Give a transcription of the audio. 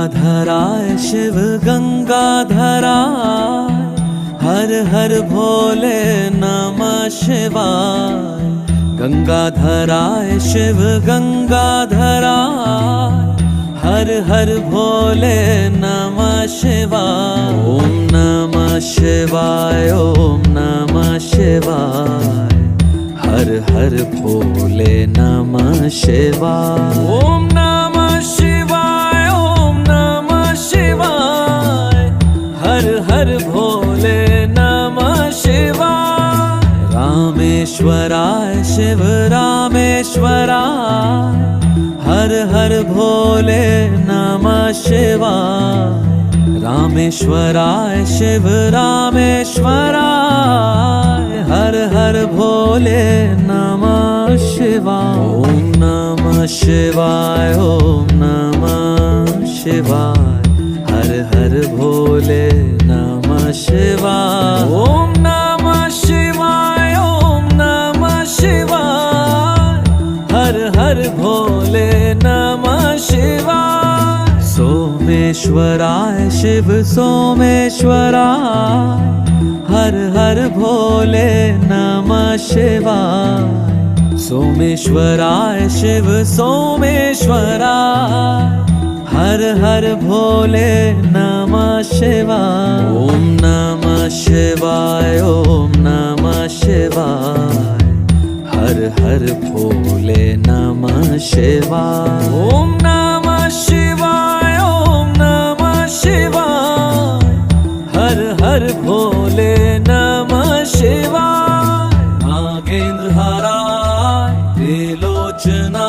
गंगाधराय शिव गंगाधराय, हर हर भोले नमः शिवाय। गंगाधराय शिव गंगाधराय, हर हर भोले नमः शिवाय। ओम नमः शिवाय, ओम नमः शिवाय, हर हर भोले नमः शिवाय। ओम नमः शिवाय, ओम नमः शिवाय, हर हर भोले नमः शिवाय। रामेश्वराय शिव रामेश्वराय, हर हर भोले नमः शिवाय। रामेश्वराय शिव रामेश्वराय, हर हर भोले नमः शिवाय। ओम नमः शिवाय, ओम नमः शिवाय, हर हर भोले नमः शिवाय। ओम नमः शिवाय, ओम नमः शिवाय, हर हर भोले नमः शिवाय। सोमेश्वराय शिव सोमेश्वराय, हर हर भोले नमः शिवाय। सोमेश्वराय शिव सोमेश्वराय, हर हर भोले नमः शिवाय। ओम नमः शिवाय, ओम नमः शिवाय, हर हर भोले नमः शिवाय। ओम नमः शिवाय, ओम नमः शिवाय, हर हर भोले नमः शिवाय। नागेंद्र हराय त्रिलोचना।